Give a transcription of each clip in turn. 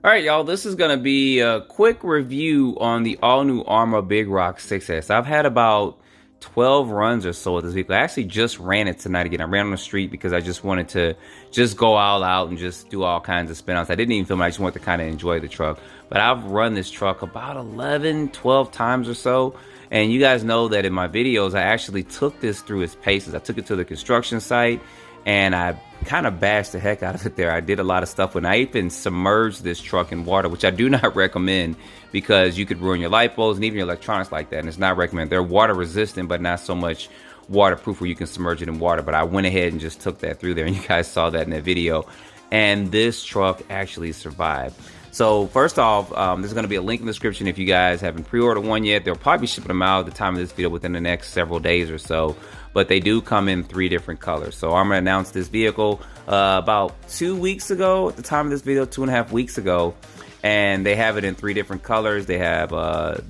All right, y'all, this is going to be a quick review on the all-new Arrma Big Rock 6S. I've had about 12 runs or so with this vehicle. I actually just ran it tonight again. I ran on the street because I just wanted to just go all out and just do all kinds of spin-outs. I didn't even film it. I just wanted to kind of enjoy the truck. But I've run this truck about 11, 12 times or so. And you guys know that in my videos, I actually took this through its paces. I took it to the construction site and I kind of bashed the heck out of it there. I did a lot of stuff when I even submerged this truck in water, which I do not recommend because you could ruin your Lipos and even your electronics like that. And it's not recommended. They're water resistant, but not so much waterproof where you can submerge it in water. But I went ahead and just took that through there, and you guys saw that in that video. And this truck actually survived. So first off, there's going to be a link in the description if you guys haven't pre-ordered one yet. They'll probably be shipping them out at the time of this video within the next several days or so. But they do come in 3 different colors. So I'm going to announce this vehicle about 2 weeks ago at the time of this video, 2.5 weeks ago. And they have it in 3 different colors. They have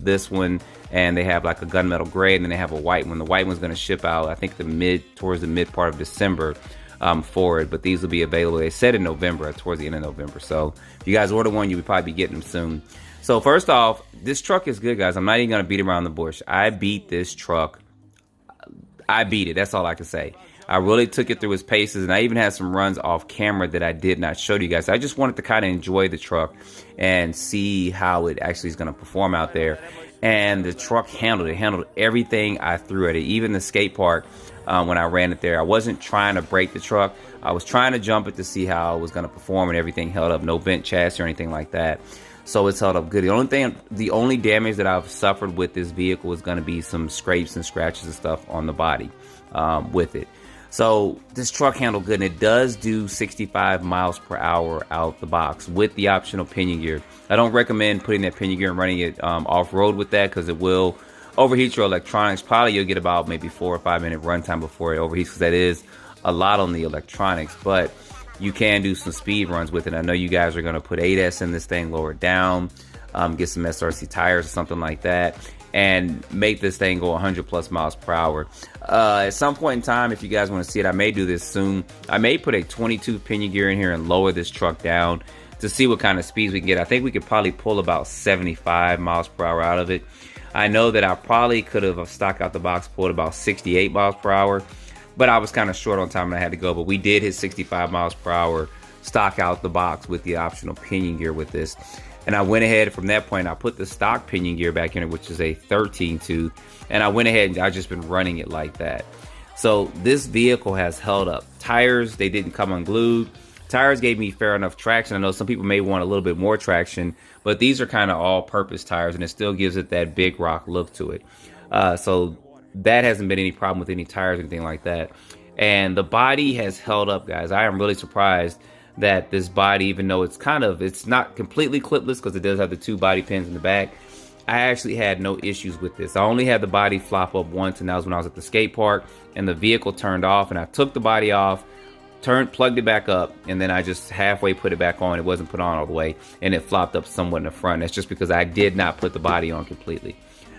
this one, and they have like a gunmetal gray, and then they have a white one. The white one's going to ship out, I think, towards the mid part of December. For it, but these will be available. They said in November, towards the end of November. So if you guys order one, you'll probably be getting them soon. So first off, this truck is good, guys. I'm not even gonna beat around the bush. I beat this truck. I beat it. That's all I can say. I really took it through its paces, and I even had some runs off camera that I did not show you guys. I just wanted to kind of enjoy the truck and see how it actually is going to perform out there. And the truck handled it. It handled everything I threw at it, even the skate park. When I ran it there, I wasn't trying to break the truck. I was trying to jump it to see how it was going to perform, and everything held up. No bent chassis or anything like that. So it's held up good. The only damage that I've suffered with this vehicle is going to be some scrapes and scratches and stuff on the body with it. So this truck handled good, and it does do 65 miles per hour out the box with the optional pinion gear. I don't recommend putting that pinion gear and running it off-road with that because it will overheat your electronics. Probably you'll get about maybe 4 or 5 minute runtime before it overheats, because that is a lot on the electronics. But you can do some speed runs with it. I know you guys are going to put 8S in this thing, lower it down, get some SRC tires or something like that, and make this thing go 100 plus miles per hour. At some point in time, if you guys want to see it, I may do this soon. I may put a 22 pinion gear in here and lower this truck down to see what kind of speeds we can get. I think we could probably pull about 75 miles per hour out of it. I know that I probably could have stock out the box pulled about 68 miles per hour, but I was kind of short on time and I had to go. But we did hit 65 miles per hour stock out the box with the optional pinion gear with this. And I went ahead from that point, I put the stock pinion gear back in it, which is a 13 tooth, and I went ahead and I've just been running it like that. So this vehicle has held up. Tires, they didn't come unglued. Tires gave me fair enough traction. I know some people may want a little bit more traction, but these are kind of all-purpose tires, and it still gives it that big rock look to it. So that hasn't been any problem with any tires or anything like that. And the body has held up, guys. I am really surprised that this body, even though it's not completely clipless because it does have the 2 body pins in the back, I actually had no issues with this. I only had the body flop up once, and that was when I was at the skate park, and the vehicle turned off, and I took the body off, plugged it back up, and then I just halfway put it back on. It wasn't put on all the way, and it flopped up somewhat in the front. That's just because I did not put the body on completely.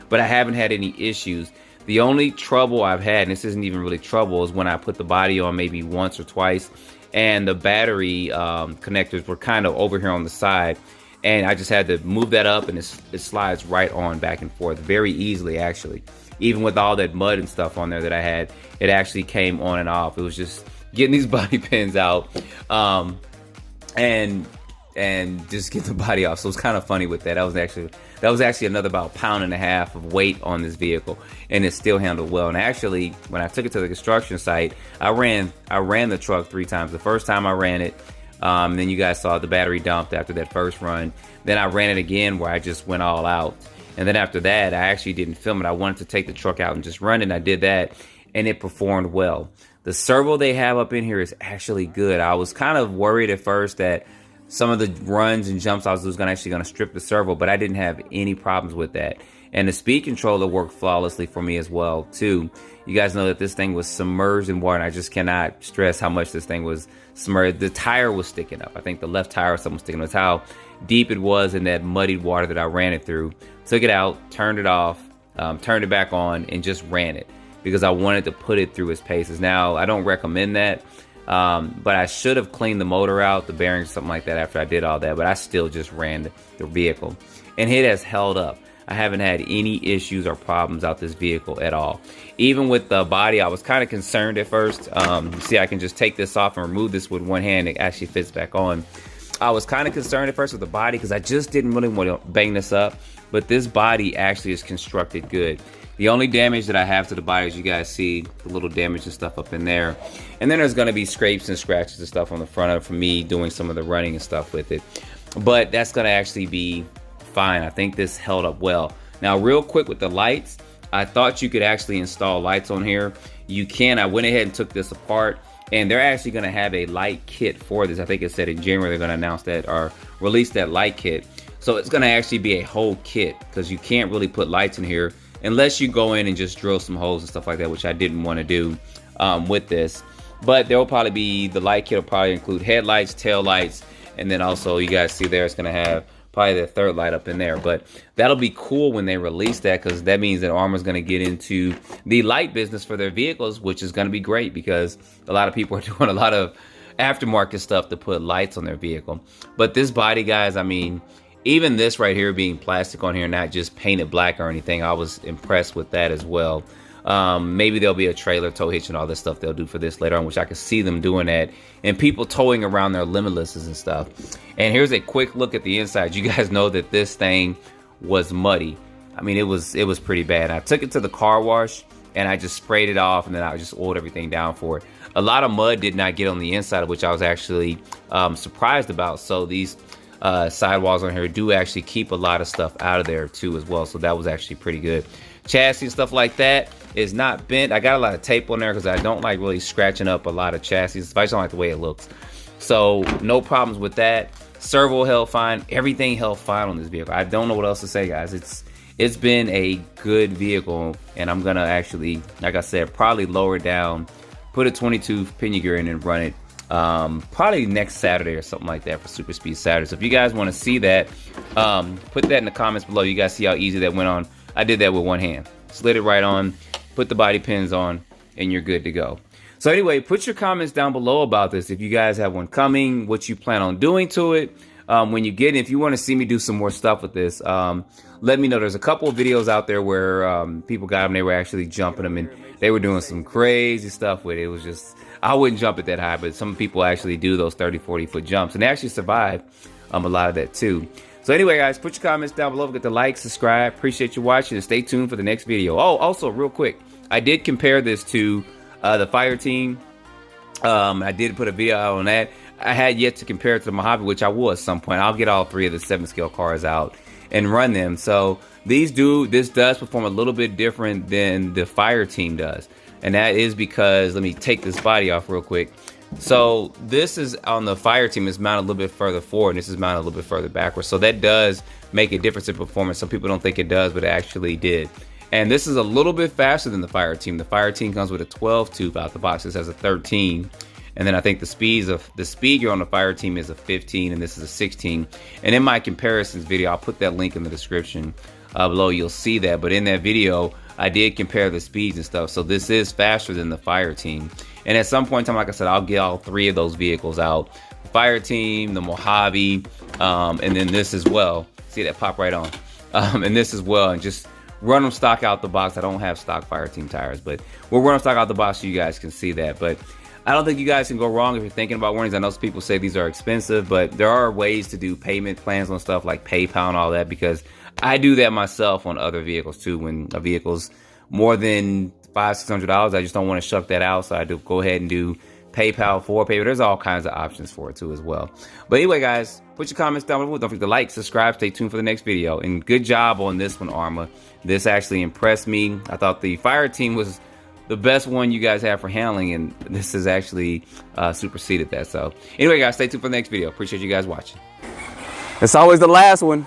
But I haven't had any issues. The only trouble I've had, and this isn't even really trouble, is when I put the body on maybe once or twice, and the battery connectors were kind of over here on the side, and I just had to move that up, and it slides right on back and forth very easily, actually. Even with all that mud and stuff on there that I had, it actually came on and off. It was just getting these body pins out and just get the body off. So it's kind of funny with that. That was actually another about 1.5 pounds of weight on this vehicle, and it still handled well. And actually, when I took it to the construction site, I ran the truck 3 times. The first time I ran it, then you guys saw the battery dumped after that first run. Then I ran it again where I just went all out. And then after that, I actually didn't film it. I wanted to take the truck out and just run it, and I did that, and it performed well. The servo they have up in here is actually good. I was kind of worried at first that some of the runs and jumps I was actually going to strip the servo, but I didn't have any problems with that. And the speed controller worked flawlessly for me as well, too. You guys know that this thing was submerged in water, and I just cannot stress how much this thing was submerged. The tire was sticking up. I think the left tire or something was sticking up. That's how deep it was in that muddied water that I ran it through. Took it out, turned it off, turned it back on, and just ran it, because I wanted to put it through its paces. Now, I don't recommend that. But I should have cleaned the motor out, the bearings, something like that after I did all that. But I still just ran the vehicle. And it has held up. I haven't had any issues or problems out this vehicle at all. Even with the body, I was kind of concerned at first. You see, I can just take this off and remove this with one hand. It actually fits back on. I was kind of concerned at first with the body because I just didn't really want to bang this up. But this body actually is constructed good. The only damage that I have to the body, as you guys see, the little damage and stuff up in there. And then there's going to be scrapes and scratches and stuff on the front of it from me doing some of the running and stuff with it. But that's going to actually be fine. I think this held up well. Now, real quick with the lights, I thought you could actually install lights on here. You can. I went ahead and took this apart, and they're actually going to have a light kit for this. I think it said in January they're going to announce that or release that light kit. So it's going to actually be a whole kit because you can't really put lights in here unless you go in and just drill some holes and stuff like that, which I didn't want to do with this. But there will probably be, the light kit will probably include headlights, tail lights, and then also you guys see there it's going to have probably the third light up in there. But that'll be cool when they release that, because that means that Arrma's going to get into the light business for their vehicles, which is going to be great because a lot of people are doing a lot of aftermarket stuff to put lights on their vehicle. But this body, guys, I mean, even this right here being plastic on here, not just painted black or anything, I was impressed with that as well. Maybe there'll be a trailer, tow hitch, and all this stuff they'll do for this later on, which I could see them doing that, and people towing around their Limitlesses and stuff. And here's a quick look at the inside. You guys know that this thing was muddy. I mean, it was pretty bad. I took it to the car wash and I just sprayed it off, and then I just oiled everything down for it. A lot of mud did not get on the inside, which I was actually surprised about. So these sidewalls on here do actually keep a lot of stuff out of there too as well. So that was actually pretty good. Chassis and stuff like that is not bent. I got a lot of tape on there because I don't like really scratching up a lot of chassis. I just don't like the way it looks. So no problems with that. Servo held fine. Everything held fine on this vehicle. I don't know what else to say, guys. It's been a good vehicle, and I'm gonna actually, like I said, probably lower it down, put a 22 pinion gear in and run it probably next Saturday or something like that for Super Speed Saturday. So if you guys want to see that, put that in the comments below. You guys see how easy that went on. I did that with one hand. Slid it right on, put the body pins on, and you're good to go. So anyway, put your comments down below about this. If you guys have one coming, what you plan on doing to it when you get it. If you want to see me do some more stuff with this, let me know. There's a couple of videos out there where people got them. They were actually jumping them, and they were doing some crazy stuff with it. It was just, I wouldn't jump it that high, but some people actually do those 30, 40 foot jumps, and they actually survive a lot of that too. So anyway, guys, put your comments down below. Get the like, subscribe. Appreciate you watching, and stay tuned for the next video. Oh, also, real quick, I did compare this to the Fire Team. I did put a video out on that. I had yet to compare it to the Mojave, which I will at some point. I'll get all three of the 7-scale cars out and run them. So this does perform a little bit different than the Fire Team does. And that is because, let me take this body off real quick. So this is on the Fire Team, is mounted a little bit further forward, and this is mounted a little bit further backwards. So that does make a difference in performance. Some people don't think it does, but it actually did. And this is a little bit faster than the Fire Team. The Fire Team comes with a 12 tube out the box. This has a 13. And then I think the speed gear on the Fire Team is a 15, and this is a 16. And in my comparisons video, I'll put that link in the description below. You'll see that. But in that video, I did compare the speeds and stuff. So this is faster than the Fire Team. And at some point in time, like I said, I'll get all three of those vehicles out. The Fire Team, the Mojave, and then this as well. See that pop right on. And this as well. And just run them stock out the box. I don't have stock Fire Team tires, but we'll run them stock out the box so you guys can see that. But I don't think you guys can go wrong if you're thinking about warnings. I know some people say these are expensive, but there are ways to do payment plans on stuff like PayPal and all that, because I do that myself on other vehicles too. When a vehicle's more than $500-600, I just don't want to shuck that out, so I do go ahead and do PayPal for PayPal. There's all kinds of options for it too as well. But anyway, guys, put your comments down below. Don't forget to like, subscribe, stay tuned for the next video. And good job on this one, Arrma. This actually impressed me. I thought the Fire Team was the best one you guys have for handling, and this has actually superseded that. So anyway, guys, stay tuned for the next video. Appreciate you guys watching. It's always the last one.